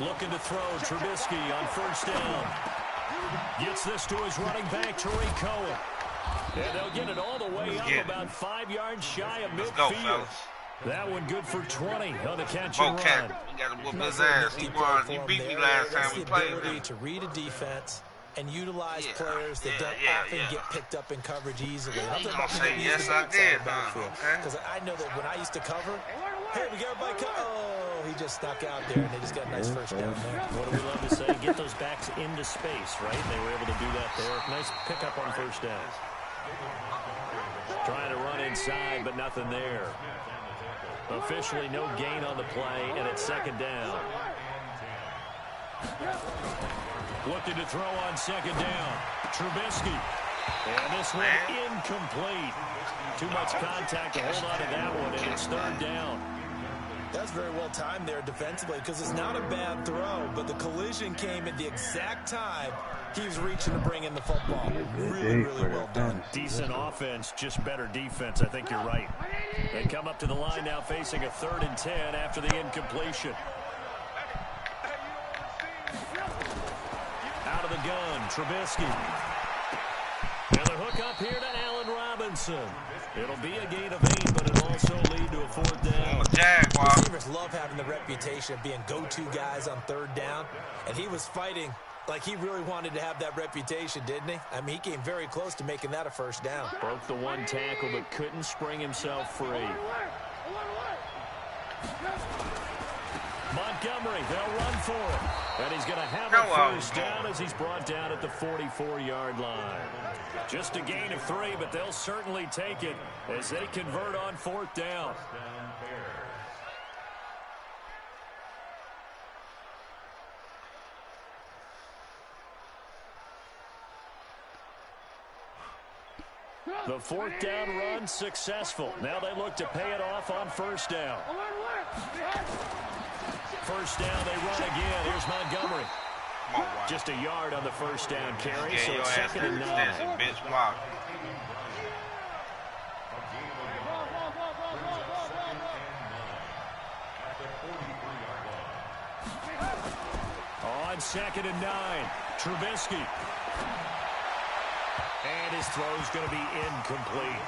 Looking to throw. Trubisky on first down. Gets this to his running back, Tariq Cohen. And they'll get it all the way up about 5 yards shy of midfield. Let's go, fellas. That one good for 20 on the catch and run. Cat, we got to whoop his ass. He beat me last time we played him. To read a defense and utilize players that don't often get picked up in coverage easily. I'm going to say, yes, I did, huh? Because I know that when I used to cover, hey, we got everybody cover. Oh, he just stuck out there, and they just got a nice first down there. What do we love to say? Get those backs into space, right? They were able to do that there. Nice pickup on first down. Trying to run inside, but nothing there. Officially no gain on the play, and it's second down. Looking to throw on second down. Trubisky. And this one incomplete. Too much contact to hold on to that one, and it's third down. That's very well timed there defensively because it's not a bad throw, but the collision came at the exact time he was reaching to bring in the football. Really, really well done. Decent offense, just better defense. I think you're right. They come up to the line now facing a 3rd and 10 after the incompletion. Out of the gun, Trubisky. And the hook up here to Allen Robinson. It'll be a gain of 8, but it'll also lead to a 4th down. Receivers love having the reputation of being go-to guys on 3rd down, and he was fighting like he really wanted to have that reputation, didn't he? I mean, he came very close to making that a first down. Broke the one tackle, but couldn't spring himself free. Montgomery, they'll run for it. And he's going to have a first down as he's brought down at the 44-yard line. Just a gain of 3, but they'll certainly take it as they convert on 4th down. The 4th down run successful. Now they look to pay it off on first down. First down, they run again. Here's Montgomery. Just a yard on the first down carry, so it's 2nd and 9. On 2nd and 9, Trubisky. And his throw's going to be incomplete.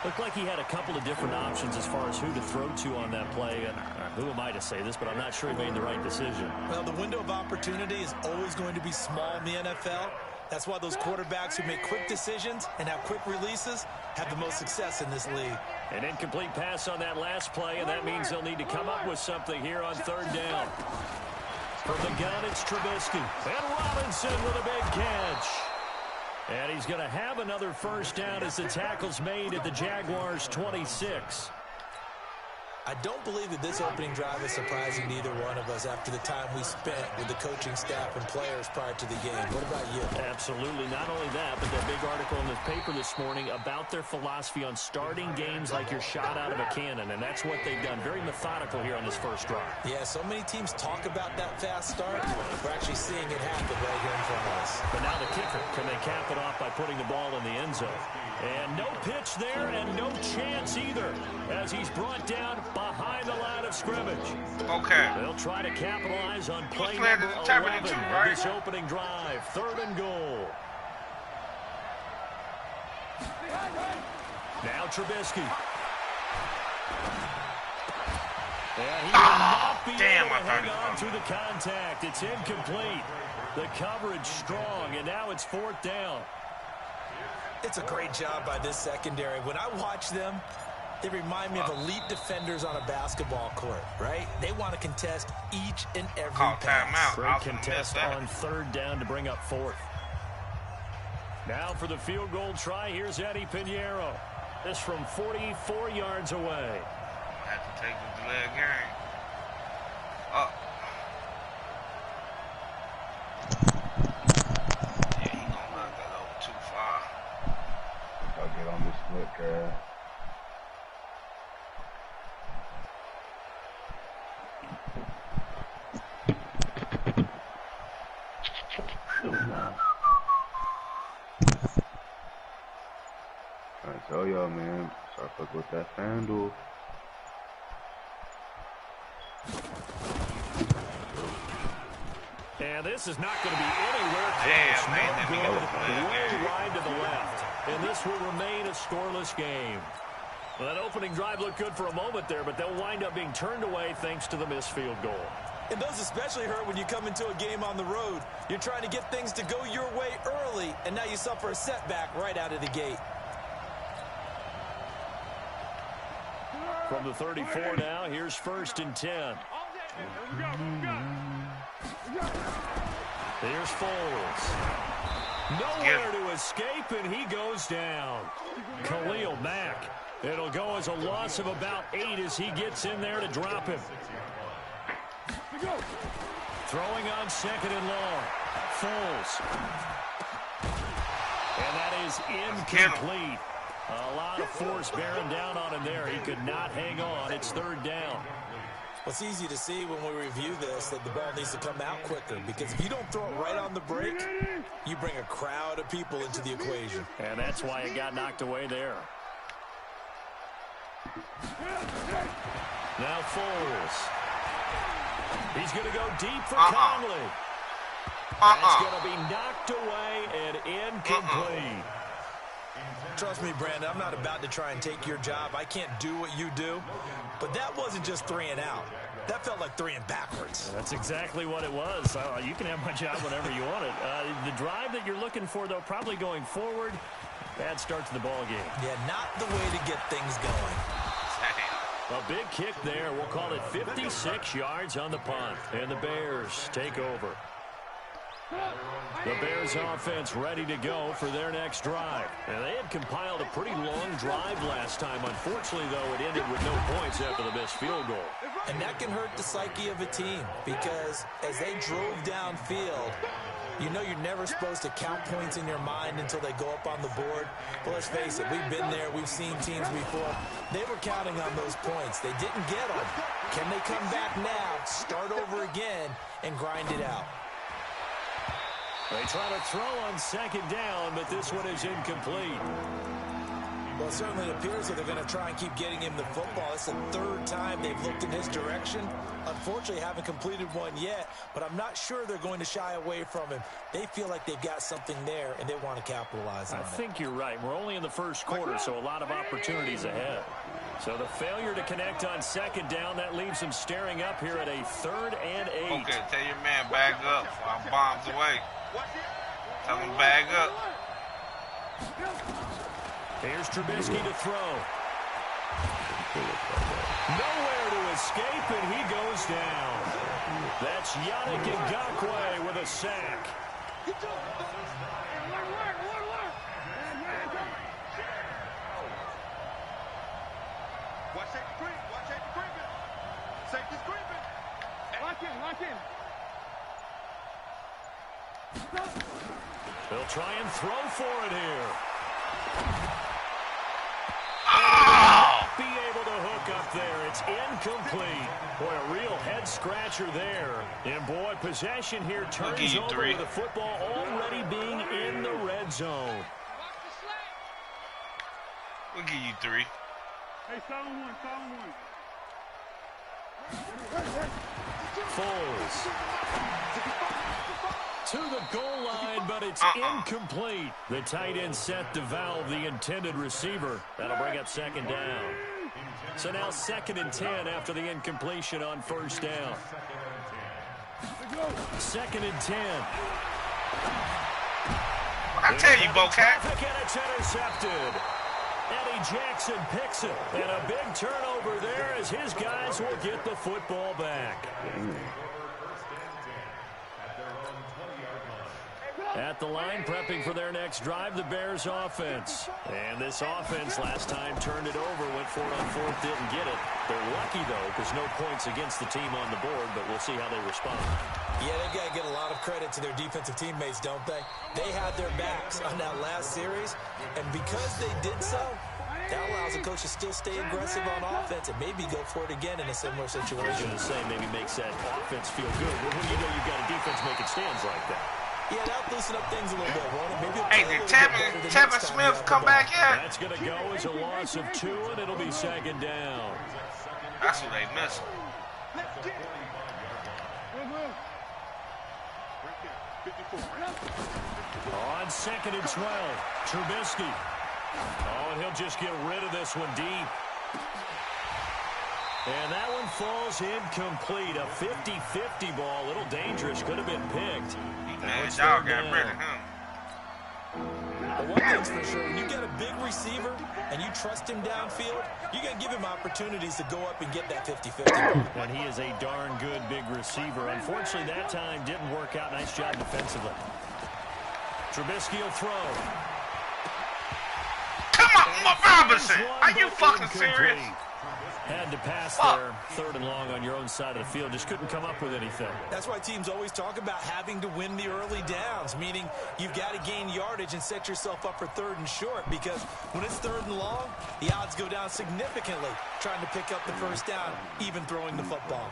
Looked like he had a couple of different options as far as who to throw to on that play. And who am I to say this, but I'm not sure he made the right decision. Well, the window of opportunity is always going to be small in the NFL. That's why those quarterbacks who make quick decisions and have quick releases have the most success in this league. An incomplete pass on that last play, and that means they'll need to come up with something here on 3rd down. From the gun, it's Trubisky. And Robinson with a big catch. And he's going to have another first down as the tackle's made at the Jaguars' 26. I don't believe that this opening drive is surprising to either one of us after the time we spent with the coaching staff and players prior to the game. What about you? Absolutely. Not only that, but that big article in the paper this morning about their philosophy on starting games like you're shot out of a cannon, and that's what they've done. Very methodical here on this first drive. Yeah, so many teams talk about that fast start. We're actually seeing it happen right here in front of us. But now the kicker, can they cap it off by putting the ball in the end zone? And no pitch there and no chance either as he's brought down behind the line of scrimmage. Okay. They'll try to capitalize on play number 11 of this opening drive. 3rd and goal. Now Trubisky. And he will not be able to hang on to the contact. It's incomplete. The coverage strong, and now it's 4th down. It's a great job by this secondary. When I watch them, they remind me of elite defenders on a basketball court, right? They want to contest each and every pass. Great contest on 3rd down to bring up 4th. Now for the field goal try, here's Eddie Pinheiro. This from 44 yards away. Have to take the delay game. Up. Yeah, he gonna knock that over too far. I'll get on this foot, girl. I tell y'all, man, start fucking with that FanDuel. And this is not going to be anywhere close. Damn, man, No let me good. go. Way wide to the left. And this will remain a scoreless game. Well, that opening drive looked good for a moment there, but they'll wind up being turned away thanks to the missed field goal. And those especially hurt when you come into a game on the road. You're trying to get things to go your way early, and now you suffer a setback right out of the gate. From the 34 now, here's 1st and 10. Here's Foles. Nowhere to escape, and he goes down. Khalil Mack. It'll go as a loss of about 8 as he gets in there to drop him. Throwing on 2nd and long. Foles. And that is incomplete. A lot of force bearing down on him there. He could not hang on. It's 3rd down. Well, it's easy to see when we review this that the ball needs to come out quicker, because if you don't throw it right on the break, you bring a crowd of people into the equation. And that's why it got knocked away there. Now Foles. He's going to go deep for Conley. That's going to be knocked away and incomplete. Trust me, Brandon, I'm not about to try and take your job. I can't do what you do. But that wasn't just 3 and out. That felt like 3 and backwards. That's exactly what it was. You can have my job whenever you want it. The drive that you're looking for, though, probably going forward. Bad start to the ball game. Yeah, not the way to get things going. A big kick there. We'll call it 56 yards on the punt. And the Bears take over. The Bears offense ready to go for their next drive. And they had compiled a pretty long drive last time. Unfortunately, though, it ended with no points after the missed field goal. And that can hurt the psyche of a team, because as they drove downfield, you know you're never supposed to count points in your mind until they go up on the board. But let's face it, we've been there. We've seen teams before. They were counting on those points. They didn't get them. Can they come back now, start over again, and grind it out? They try to throw on 2nd down, but this one is incomplete. Well, it certainly appears that they're going to try and keep getting him the football. It's the 3rd time they've looked in his direction. Unfortunately, haven't completed one yet, but I'm not sure they're going to shy away from him. They feel like they've got something there, and they want to capitalize on it. I think you're right. We're only in the 1st quarter, so a lot of opportunities ahead. So the failure to connect on 2nd down, that leaves them staring up here at a 3rd and 8. Okay, tell your man bag up while bombs away. Tell him bag up. Here's Trubisky to throw. Nowhere to escape, and he goes down. That's Yannick Ngakoue with a sack. Watch that creep. Watch that creeping. Safety's creeping. Lock in. They'll try and throw for it here. Be able to hook up there. It's incomplete. Boy, a real head-scratcher there. And, boy, possession here turns over with the football already being in the red zone. We'll give you 3. Hey, solid one. Foles. To the goal line, but it's incomplete. The tight end set to valve the intended receiver. That'll bring up 2nd down. So now 2nd and 10 after the incompletion on 1st down. 2nd and 10. I tell you, Bocat. And it's intercepted. Eddie Jackson picks it. And a big turnover there as his guys will get the football back. At the line, prepping for their next drive, the Bears offense. And this offense last time turned it over, went for it on 4th, didn't get it. They're lucky, though, because no points against the team on the board, but we'll see how they respond. Yeah, they've got to get a lot of credit to their defensive teammates, don't they? They had their backs on that last series, and because they did so, that allows the coach to still stay aggressive on offense and maybe go for it again in a similar situation. I was going to say, maybe makes that offense feel good. But when you know you've got a defense making stands like that. Yeah, that'll loosen up things a little bit, won't it? Maybe Hey, did Tevin Smith come back yet? That's going to go as a loss of 2, and it'll be 2nd down. That's what they missing. On 2nd and 12, Trubisky. Oh, and he'll just get rid of this one deep. And that one falls incomplete. A 50-50 ball. A little dangerous. Could have been picked. Man, dog got rid of him. But one thing's for sure, when you get a big receiver and you trust him downfield, you got to give him opportunities to go up and get that 50-50 ball. And he is a darn good big receiver. Unfortunately, that time didn't work out. Nice job defensively. Trubisky will throw. Come on, Robinson. Are you fucking serious? Had to pass there, 3rd and long on your own side of the field. Just couldn't come up with anything. That's why teams always talk about having to win the early downs, meaning you've got to gain yardage and set yourself up for 3rd and short, because when it's 3rd and long, the odds go down significantly trying to pick up the 1st down, even throwing the football.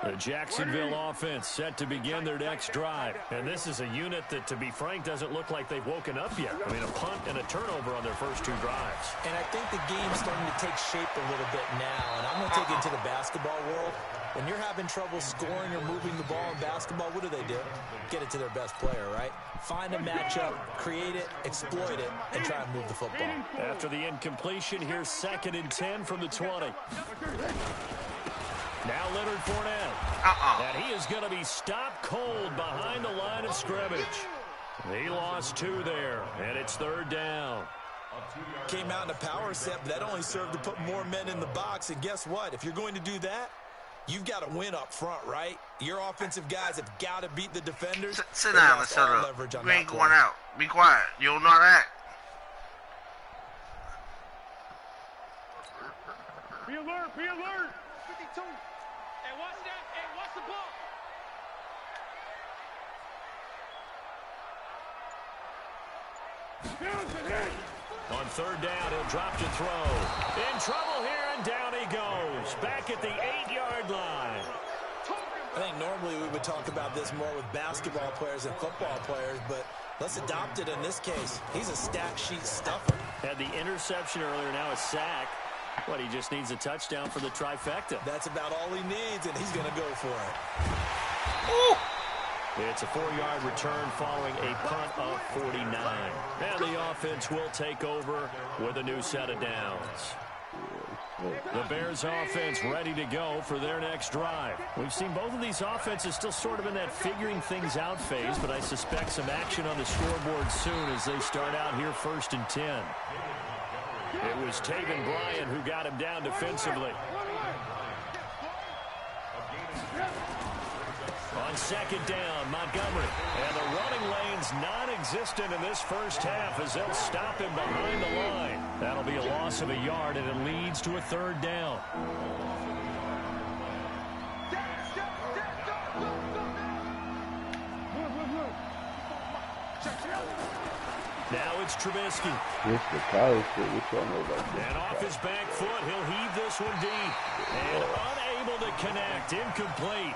The Jacksonville offense set to begin their next drive. And this is a unit that, to be frank, doesn't look like they've woken up yet. I mean, a punt and a turnover on their first 2 drives. And I think the game's starting to take shape a little bit now. And I'm going to take it into the basketball world. When you're having trouble scoring or moving the ball in basketball, what do? Get it to their best player, right? Find a matchup, create it, exploit it, and try and move the football. After the incompletion, here's 2nd and 10 from the 20. Now Leonard Fournette. And he is going to be stopped cold behind the line of scrimmage. He lost 2 there, and it's 3rd down. Came out in a power set, but that only served to put more men in the box. And guess what? If you're going to do that, you've got to win up front, right? Your offensive guys have got to beat the defenders. Sit down and shut up. You ain't going out. Be quiet. You don't know that. Be alert, be alert. 52. Hey, watch that. Hey, watch the ball. On 3rd down, he'll drop to throw. In trouble here, and down he goes. Back at the 8-yard line. I think normally we would talk about this more with basketball players and football players, but let's adopt it in this case. He's a stat sheet stuffer. Had the interception earlier, now a sack. But he just needs a touchdown for the trifecta. That's about all he needs, and he's going to go for it. Ooh. It's a 4-yard return following a punt of 49. And the offense will take over with a new set of downs. The Bears offense ready to go for their next drive. We've seen both of these offenses still sort of in that figuring things out phase, but I suspect some action on the scoreboard soon as they start out here 1st and 10. It was Taven Bryan who got him down defensively. On 2nd down, Montgomery. And the running lane's non-existent in this first half as they'll stop him behind the line. That'll be a loss of a yard, and it leads to a 3rd down. Now it's Trubisky. It's the college foot. What y'all know about this? And off his back foot, he'll heave this one deep. And unable to connect. Incomplete.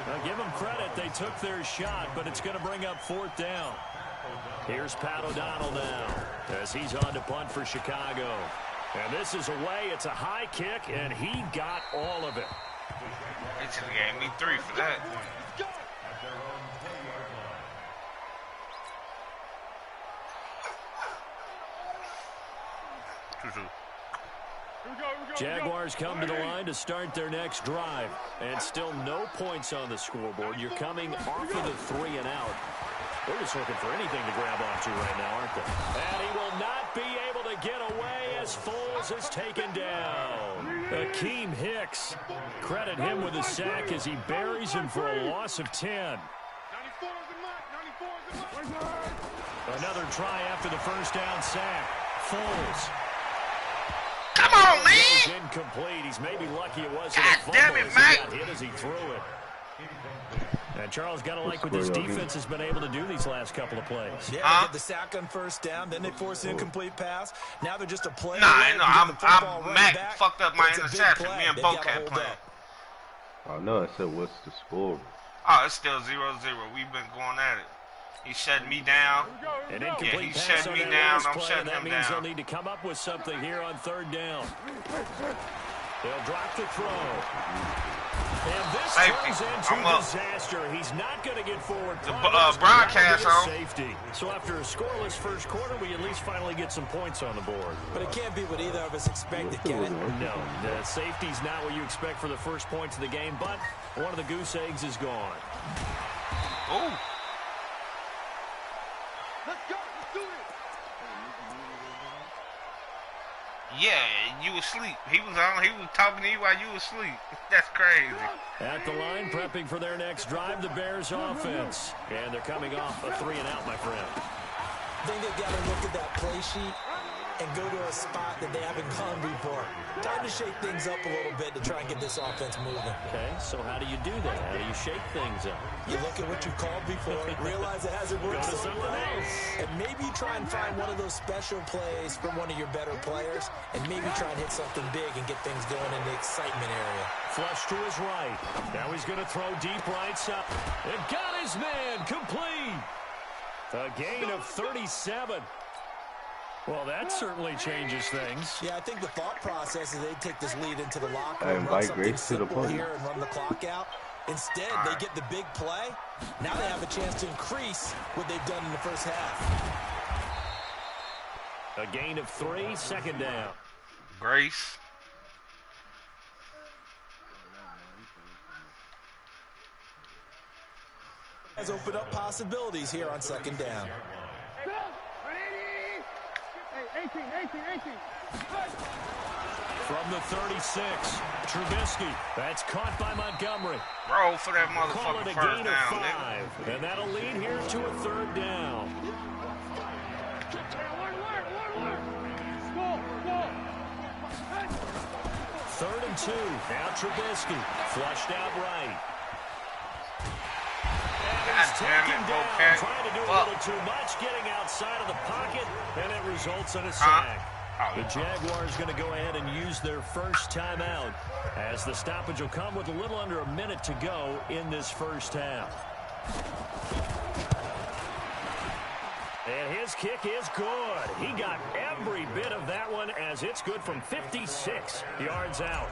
Now, give them credit. They took their shot, but it's going to bring up 4th down. Here's Pat O'Donnell now as he's on to punt for Chicago. And this is away. It's a high kick, and he got all of it. They should have gave me 3 for that. Jaguars come to the line to start their next drive. And still no points on the scoreboard. You're coming off of the 3 and out. They're just looking for anything to grab onto right now, aren't they? And he will not be able to get away as Foles is taken down. Akeem Hicks. Credit him with a sack as he buries him for a loss of 10. Another try after the first down sack. Foles. Come on, man! Incomplete. He's maybe lucky it wasn't God a fumble damn it, as Mike. he got hit as he threw it. And Charles, got to like what this defense has been able to do these last couple of plays. Yeah, they get the sack on first down, then they force an incomplete pass. Now they're just a play. I'm Mac fucked up my interception. Me and Bo can't play. I know. I said, what's the score? Oh, it's still 0-0. We've been going at it. He's shutting me down. An Yeah, incomplete he's pass shutting on me that down. last I'm play, shutting and that him means they'll down. need to come up with something here on third down. They'll drop the throw. And this Safety. turns into I'm up. disaster. He's not going to get forward. The progress, but broadcast that'll be on. a safety. So after a scoreless first quarter, we at least finally get some points on the board. But it can't be what either of us expected, can it? No, the safety's not what you expect for the first points of the game, but one of the goose eggs is gone. Oh. Let's go. Let's do it. Yeah, you asleep. He was talking to you while you was asleep. That's crazy. At the line, prepping for their next drive, the Bears offense. And they're coming off a 3-and-out, my friend. I think they've got to look at that play sheet and go to a spot that they haven't gone before. Time to shake things up a little bit to try and get this offense moving. Okay, so how do you do that? How do you shake things up? You look at what you called before, realize it hasn't worked Go to so something well, else. and maybe you try and find one of those special plays from one of your better players, and maybe try and hit something big and get things going in the excitement area. Flush to his right. Now he's going to throw deep right side. And got his man complete. A gain of 37. Well, that certainly changes things. Yeah, I think the thought process is they take this lead into the locker I room, run invite something Grace to the simple party. here and run the clock out. Instead, they get the big play. Now they have a chance to increase what they've done in the first half. A gain of 3, second down. Grace. Has opened up possibilities here on second down. Hey, 18. From the 36, Trubisky. That's caught by Montgomery. Roll for that Call it motherfucking a first gain down, of nigga. 5. And that'll lead here to a third down. Third and 2. Now Trubisky. Flushed out right. God damn it, Down, okay. trying to do a Fuck. little too much, getting outside of the pocket, and it results in a sack. The Jaguars going to go ahead and use their first timeout as the stoppage will come with a little under a minute to go in this first half. And his kick is good. He got every bit of that one as it's good from 56 yards out.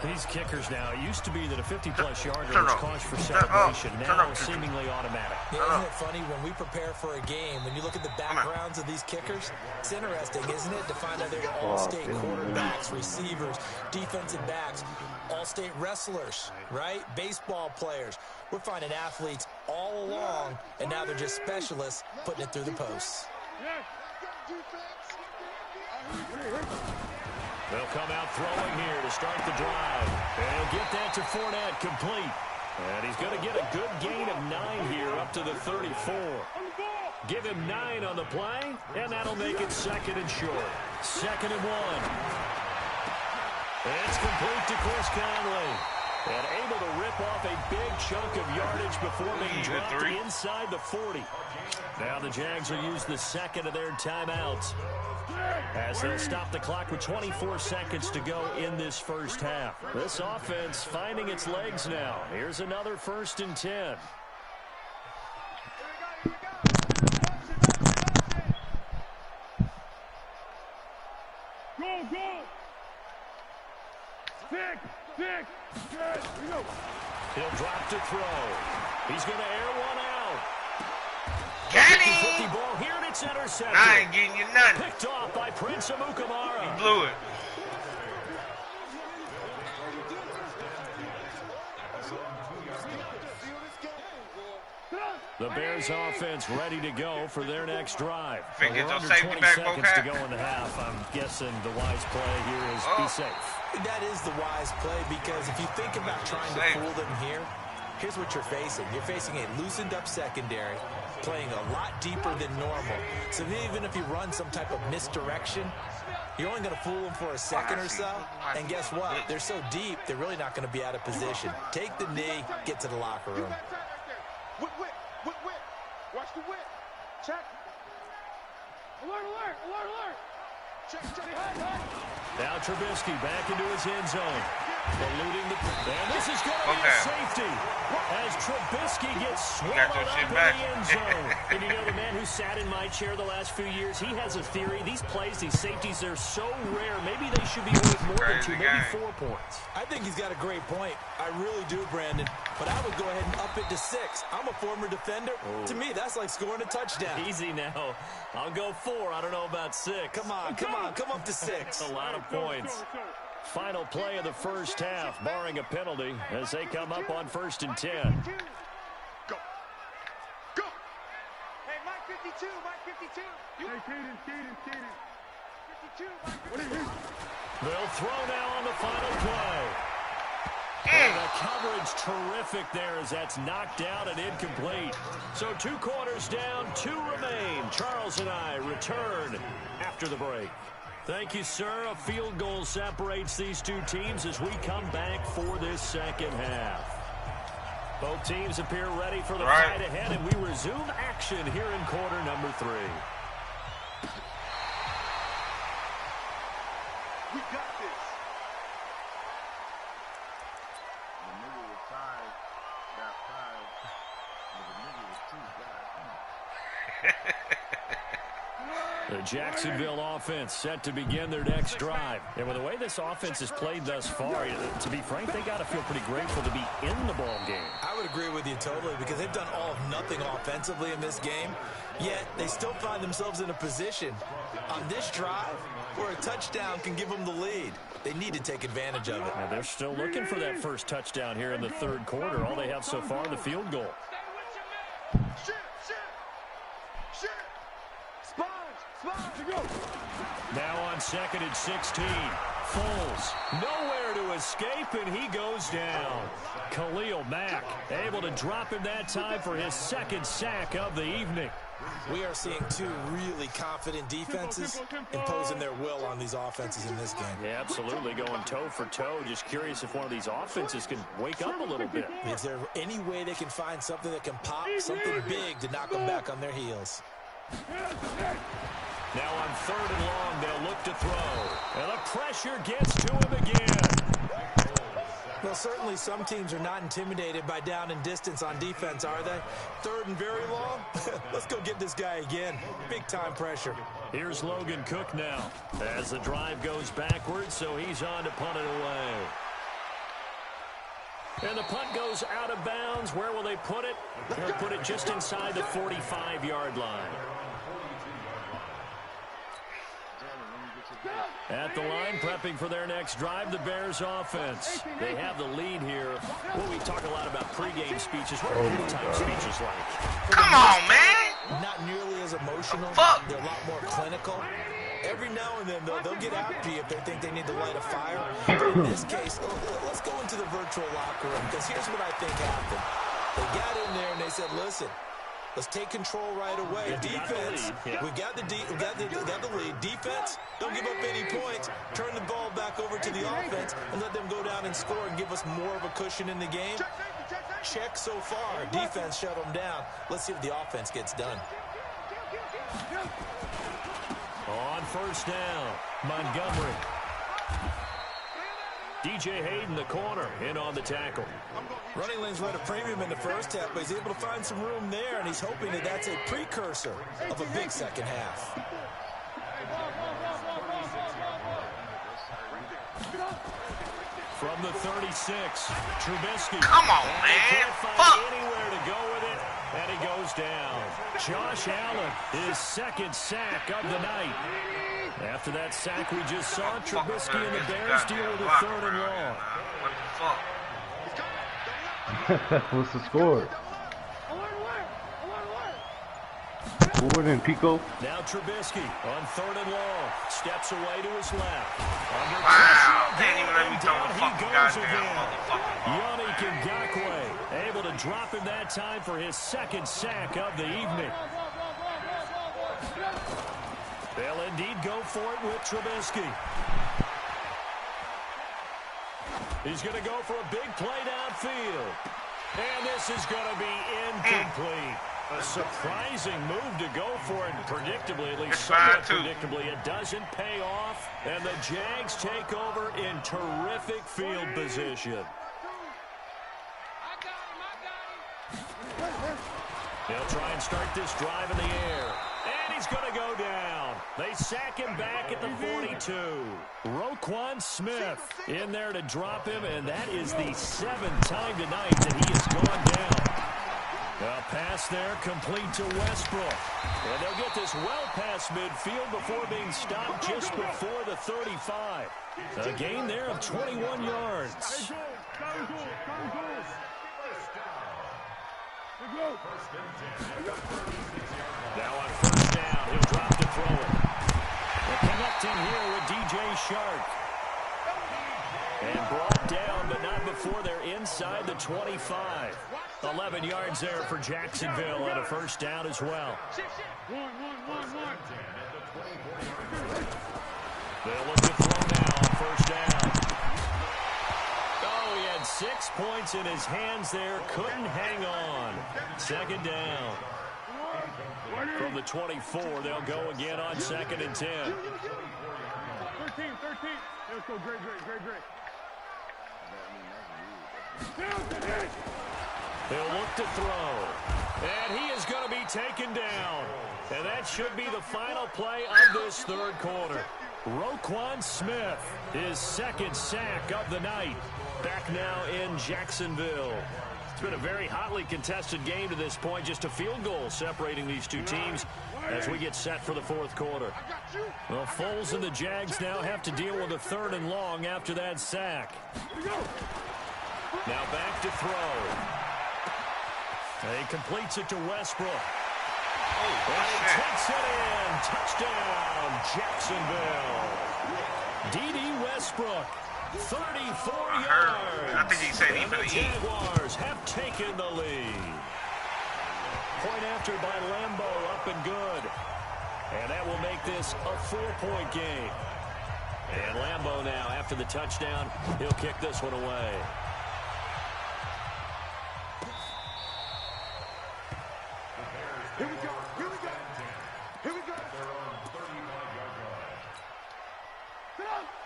These kickers now, it used to be that a 50-plus yarder was cause for celebration. Now it's seemingly automatic. Yeah, isn't it funny when we prepare for a game, when you look at the backgrounds of these kickers, it's interesting, isn't it, to find out they were all-state quarterbacks, receivers, defensive backs, all-state wrestlers, right? Baseball players. We're finding athletes all along, and now they're just specialists putting it through the posts. They'll come out throwing here to start the drive. And he'll get that to Fournette complete. And he's going to get a good gain of 9 here up to the 34. Give him 9 on the play, and that'll make it second and short. Second and 1. It's complete to Chris Conley. And able to rip off a big chunk of yardage before being dropped inside the 40. Now the Jags will use the second of their timeouts as they'll stop the clock with 24 seconds to go in this first half. This offense finding its legs now. Here's another 1st and 10. Go. 6. Good. Here we go. He'll drop to throw. He's going to air one out. Got 50 him! ball here, and it's intercepted. I ain't getting you nothing. Picked off by Prince Amukamara. You blew it. The Bears offense ready to go for their next drive. Think We're it's your under safety 20 back, seconds to Bocat? go in the half. I'm guessing the wise play here is be safe. That is the wise play, because if you think about trying to fool them here, here's what you're facing. You're facing a loosened-up secondary, playing a lot deeper than normal. So even if you run some type of misdirection, you're only going to fool them for a second or so. And guess what? They're so deep, they're really not going to be out of position. Take the knee, get to the locker room. Whip. Watch the whip. Check. Alert. Check. Now Trubisky back into his end zone. Eluding the... And this is going to be a safety as Trubisky gets swallowed up in the end zone. And you know, the man who sat in my chair the last few years, he has a theory. These plays, these safeties, they're so rare. Maybe they should be worth more than 2, maybe 4 points. I think he's got a great point. I really do, Brandon. But I would go ahead and up it to 6. I'm a former defender. Oh. To me, that's like scoring a touchdown. Easy now. I'll go 4. I don't know about 6. Come on. Come up to 6. A lot of points. Final play of the first half, barring a penalty, as they come up on 1st and 10. Go. Hey, Mike 52, Mike 52. Hey, Caden. 52, Mike 52. They'll throw now on the final play. And the coverage terrific there as that's knocked out and incomplete. So 2 quarters down, 2 remain. Charles and I return after the break. Thank you, sir. A field goal separates these 2 teams as we come back for this second half. Both teams appear ready for the fight ahead, and we resume action here in quarter number 3. We got this. The Jacksonville offense set to begin their next drive. And with the way this offense has played thus far, to be frank, they got to feel pretty grateful to be in the ball game. I would agree with you totally because they've done all of nothing offensively in this game, yet they still find themselves in a position on this drive where a touchdown can give them the lead. They need to take advantage of it. And they're still looking for that first touchdown here in the 3rd quarter. All they have so far, the field goal. Now on 2nd and 16. Foles nowhere to escape, and he goes down. Khalil Mack able to drop him that time for his 2nd sack of the evening. We are seeing 2 really confident defenses imposing their will on these offenses in this game. Yeah, absolutely, going toe for toe. Just curious if one of these offenses can wake up a little bit. Is there any way they can find something that can pop, something big to knock them back on their heels? Now on 3rd and long, they'll look to throw. And the pressure gets to him again. Well, certainly some teams are not intimidated by down and distance on defense, are they? 3rd and very long? Let's go get this guy again. Big-time pressure. Here's Logan Cook now as the drive goes backwards, so he's on to punt it away. And the punt goes out of bounds. Where will they put it? They'll put it just inside the 45-yard line. At the line, prepping for their next drive, the Bears offense. They have the lead here. Well, we talk a lot about pregame speeches. What are halftime speeches like? Come on, man. Not nearly as emotional. They're a lot more clinical. Every now and then, they'll get after you if they think they need to light a fire. But in this case, let's go into the virtual locker room, because here's what I think happened. They got in there and they said, listen, let's take control right away. Defense, we got the lead. Defense, don't give up any points. Turn the ball back over to the offense and let them go down and score and give us more of a cushion in the game. Check so far. Defense shut them down. Let's see if the offense gets done. On 1st down, Montgomery. DJ Hayden, the corner, in on the tackle. Running lanes were at a premium in the first half, but he's able to find some room there, and he's hoping that that's a precursor of a big second half. From the 36, Trubisky. Come on, man. Can't find anywhere to go with it, and he goes down. Josh Allen, his 2nd sack of the night. After that sack we just saw, Trubisky and the Bears deal with a 3rd and long. What the fuck? What's the score? Forward and Pico. Now Trubisky on 3rd and long. Steps away to his left. Wow. Can't even let me throw the fucking goddamn motherfucker. Yannick Ngakoue able to drop him that time for his 2nd sack of the evening. They'll indeed go for it with Trubisky. He's going to go for a big play downfield. And this is going to be incomplete. A surprising move to go for it, predictably, at least It's somewhat 5-2. predictably. It doesn't pay off, and the Jags take over in terrific field position. They'll try and start this drive in the air, and he's going to go down. They sack him back at the 42. Roquan Smith in there to drop him, and that is the 7th time tonight that he has gone down. A pass there complete to Westbrook. And they'll get this well past midfield before being stopped just before the 35. A gain there of 21 yards. Now on first down, he'll drop to throw it. They're connecting here with DJ Shark. And brought down, but not before they're inside the 25. 11 yards there for Jacksonville and a first down as well. They'll look to throw now on first down. Oh, he had 6 points in his hands there. Couldn't hang on. Second down. From the 24, they'll go again on 2nd and 10. 13. Let's go, great. They'll look to throw. And he is going to be taken down. And that should be the final play of this third quarter. Roquan Smith, his 2nd sack of the night. Back now in Jacksonville. It's been a very hotly contested game to this point. Just a field goal separating these two teams as we get set for the fourth quarter. Well, Foles and the Jags now have to deal with a 3rd and long after that sack. Now back to throw. And he completes it to Westbrook. And he takes it in. Touchdown, Jacksonville. D.D. Westbrook, 34 yards. I think he said he And the better eat. Jaguars have taken the lead. Point after by Lambo, up and good. And that will make this a 4-point game. And Lambo now, after the touchdown, he'll kick this one away.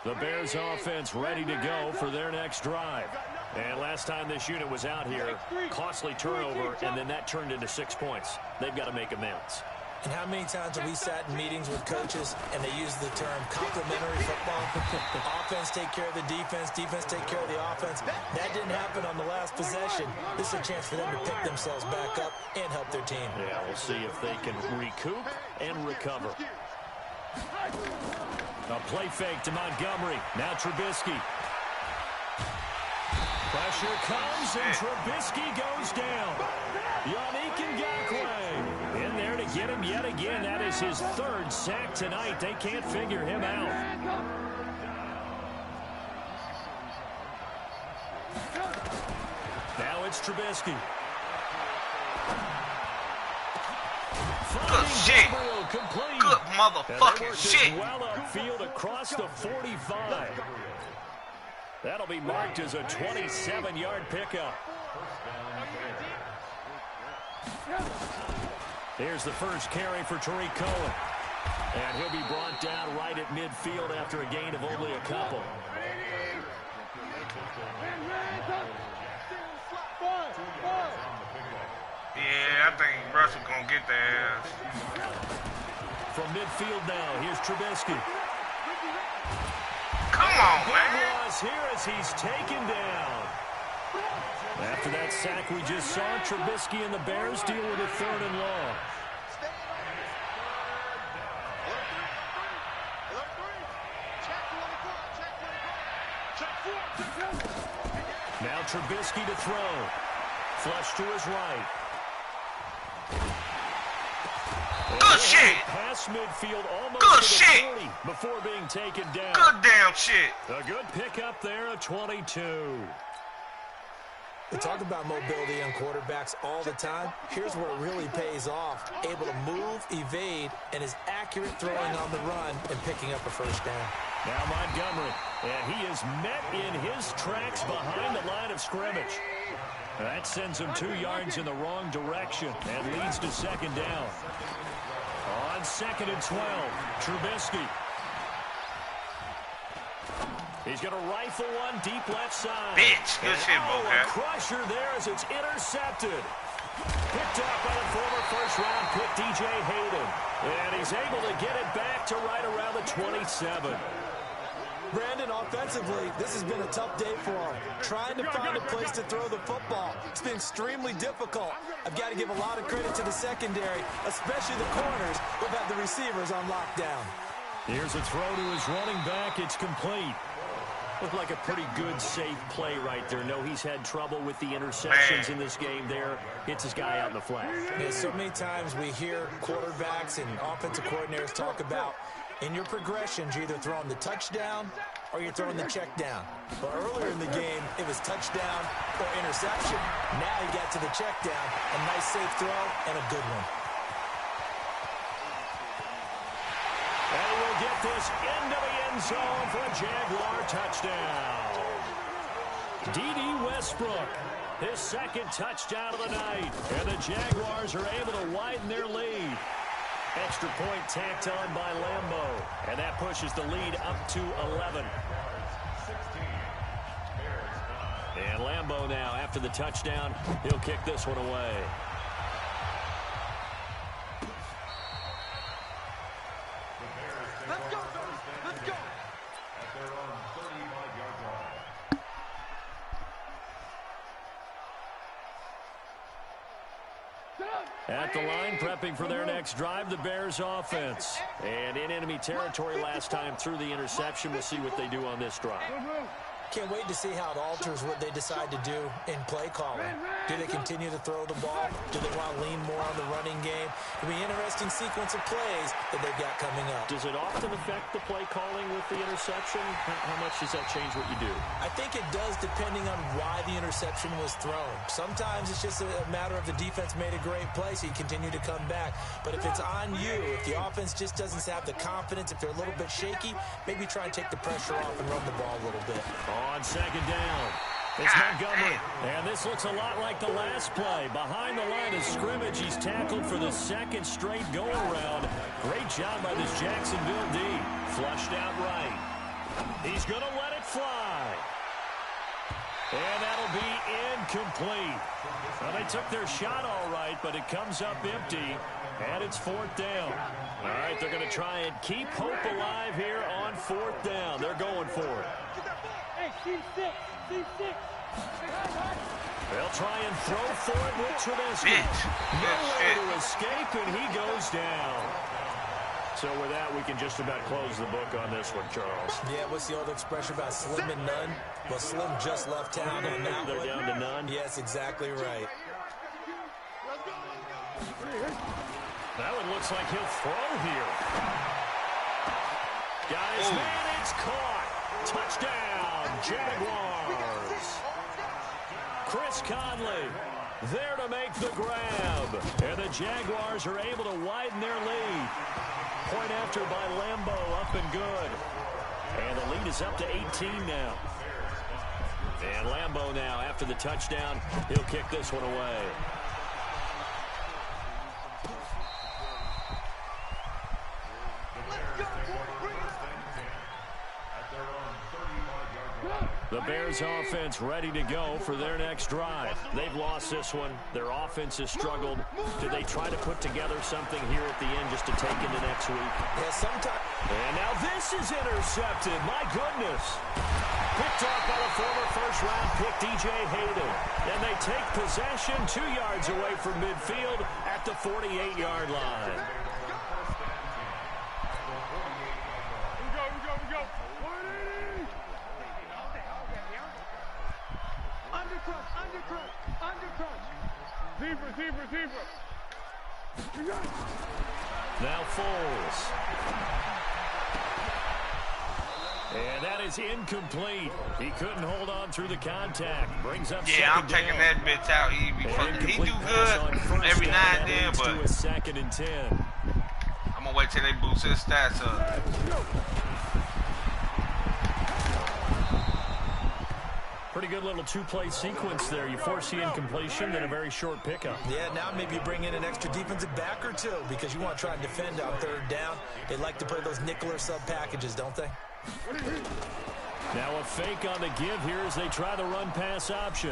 The Bears offense ready to go for their next drive. And last time this unit was out here, costly turnover, and then that turned into 6 points. They've got to make amends. And how many times have we sat in meetings with coaches and they use the term complementary football? Offense take care of the defense, defense take care of the offense. That didn't happen on the last possession. This is a chance for them to pick themselves back up and help their team. Yeah, we'll see if they can recoup and recover. A play fake to Montgomery. Now Trubisky. Pressure comes, and Trubisky goes down. Yannick Ngakoue in there to get him yet again. That is his 3rd sack tonight. They can't figure him out. Now it's Trubisky. Good shit. Complete. Good And motherfucking they work shit. this well upfield across the 45. That'll be marked as a 27-yard pickup. Here's the first carry for Tariq Cohen. And he'll be brought down right at midfield after a gain of only a couple. Yeah, I think Russell gonna get their ass. From midfield now, here's Trubisky. Come on, Big man. loss here as he's taken down. After that sack we just saw, Trubisky and the Bears deal with a 3rd and long. Now Trubisky to throw. Flush to his right. Good shit. Past midfield almost Good to the shit. 40 before being taken down. Good damn shit. A good pickup there, a 22. We talk about mobility on quarterbacks all the time. Here's where it really pays off. Able to move, evade, and is accurate throwing on the run and picking up a first down. Now Montgomery, and he is met in his tracks behind the line of scrimmage. That sends him 2 yards in the wrong direction and leads to second down. On 2nd and 12, Trubisky. He's going to rifle one deep left side. Bitch, good shit, a crusher there as it's intercepted. Picked up by the former first-round pick, DJ Hayden. And he's able to get it back to right around the 27. Brandon, offensively, this has been a tough day for him. Trying to find a place to throw the football. It's been extremely difficult. I've got to give a lot of credit to the secondary, especially the corners who've had the receivers on lockdown. Here's a throw to his running back. It's complete. Looked like a pretty good, safe play right there. No, he's had trouble with the interceptions in this game there. Hits his guy out in the flat. Yeah, so many times we hear quarterbacks and offensive coordinators talk about in your progressions, you're either throwing the touchdown or you're throwing the check down. But earlier in the game, it was touchdown or interception. Now he got to the check down. A nice, safe throw and a good one. And he will get this into the end zone for a Jaguar touchdown. D.D. Westbrook, his 2nd touchdown of the night. And the Jaguars are able to widen their lead. Extra point tacked on by Lambeau. And that pushes the lead up to 11. And Lambeau now, after the touchdown, he'll kick this one away. Let's go, let's go. At the line, prepping for their next drive, the Bears offense. And in enemy territory last time through the interception. We'll see what they do on this drive. Can't wait to see how it alters what they decide to do in play calling. Do they continue to throw the ball? Do they want to lean more on the running game? It'll be an interesting sequence of plays that they've got coming up. Does it often affect the play calling with the interception? How much does that change what you do? I think it does depending on why the interception was thrown. Sometimes it's just a matter of the defense made a great play, so you continue to come back. But if it's on you, if the offense just doesn't have the confidence, if they're a little bit shaky, maybe try and take the pressure off and run the ball a little bit. On 2nd down, it's Montgomery. And this looks a lot like the last play. Behind the line of scrimmage, he's tackled for the 2nd straight go-around. Great job by this Jacksonville D. Flushed out right. He's going to let it fly. And that'll be incomplete. Well, they took their shot all right, but it comes up empty. And it's 4th down. All right, they're going to try and keep hope alive here on 4th down. They're going for it. They'll try and throw for it with Trubisky. No way to escape, and he goes down. So with that, we can just about close the book on this one, Charles. Yeah, what's the old expression about slim and none? Well, Slim just left town on that They're one. down to none. Yes, exactly right. That one looks like he'll throw here. Got his man, it's caught. Touchdown, Jaguars. Chris Conley there to make the grab. And the Jaguars are able to widen their lead. Point after by Lambeau, up and good. And the lead is up to 18 now. And Lambeau now, after the touchdown, he'll kick this one away. The Bears offense ready to go for their next drive. They've lost this one. Their offense has struggled. Do they try to put together something here at the end just to take into next week? Yeah, sometimes. And now this is intercepted. My goodness. Picked off by the former first-round pick, DJ Hayden. And they take possession 2 yards away from midfield at the 48-yard line. Zebra. Now Foles. And that is incomplete. He couldn't hold on through the contact. Brings up Yeah, I'm taking down. that bitch out. He do good every now and then, but to a 2nd and 10. I'm gonna wait till they boost his stats up. Pretty good little two-play sequence there. You force the incompletion, then a very short pickup. Yeah, now maybe you bring in an extra defensive back or two because you want to try and defend on 3rd down. They like to play those nickel or sub packages, don't they? Now a fake on the give here as they try the run-pass option.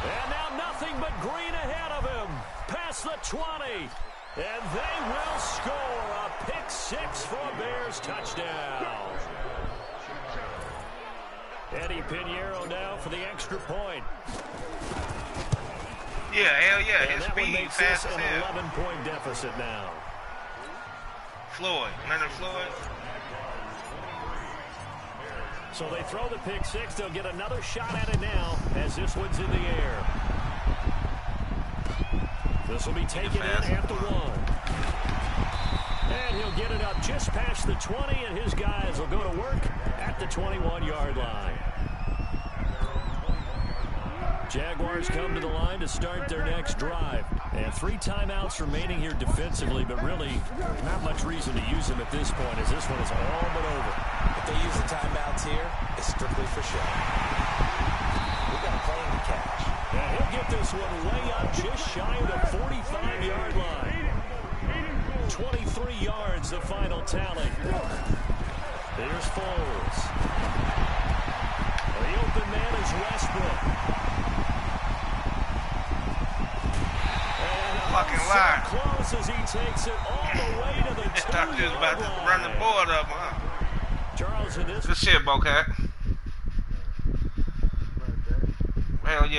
And now nothing but green ahead of him. Past the 20. And they will score a pick-6 for a Bears touchdown. Eddie Pinheiro now for the extra point. Yeah, hell yeah. And His that one speed makes fast this as an hell. 11-point deficit now. Leonard Floyd. So they throw the pick-6. They'll get another shot at it now as this one's in the air. This will be taken in at the 1. And he'll get it up just past the 20, and his guys will go to work at the 21-yard line. Jaguars come to the line to start their next drive. And 3 timeouts remaining here defensively, but really not much reason to use them at this point as this one is all but over. If they use the timeouts here, it's strictly for show. We got a plane to catch. And he'll get this one way up just shy of the 45-yard line. 23 yards, the final tally. Here's Foles. The open man is Westbrook. And Fucking lie. so close as he takes it all the way to the 2-yard Thought you was about to line. run the board up, huh? Charles, in this Good shit, Bocat. Hell yeah,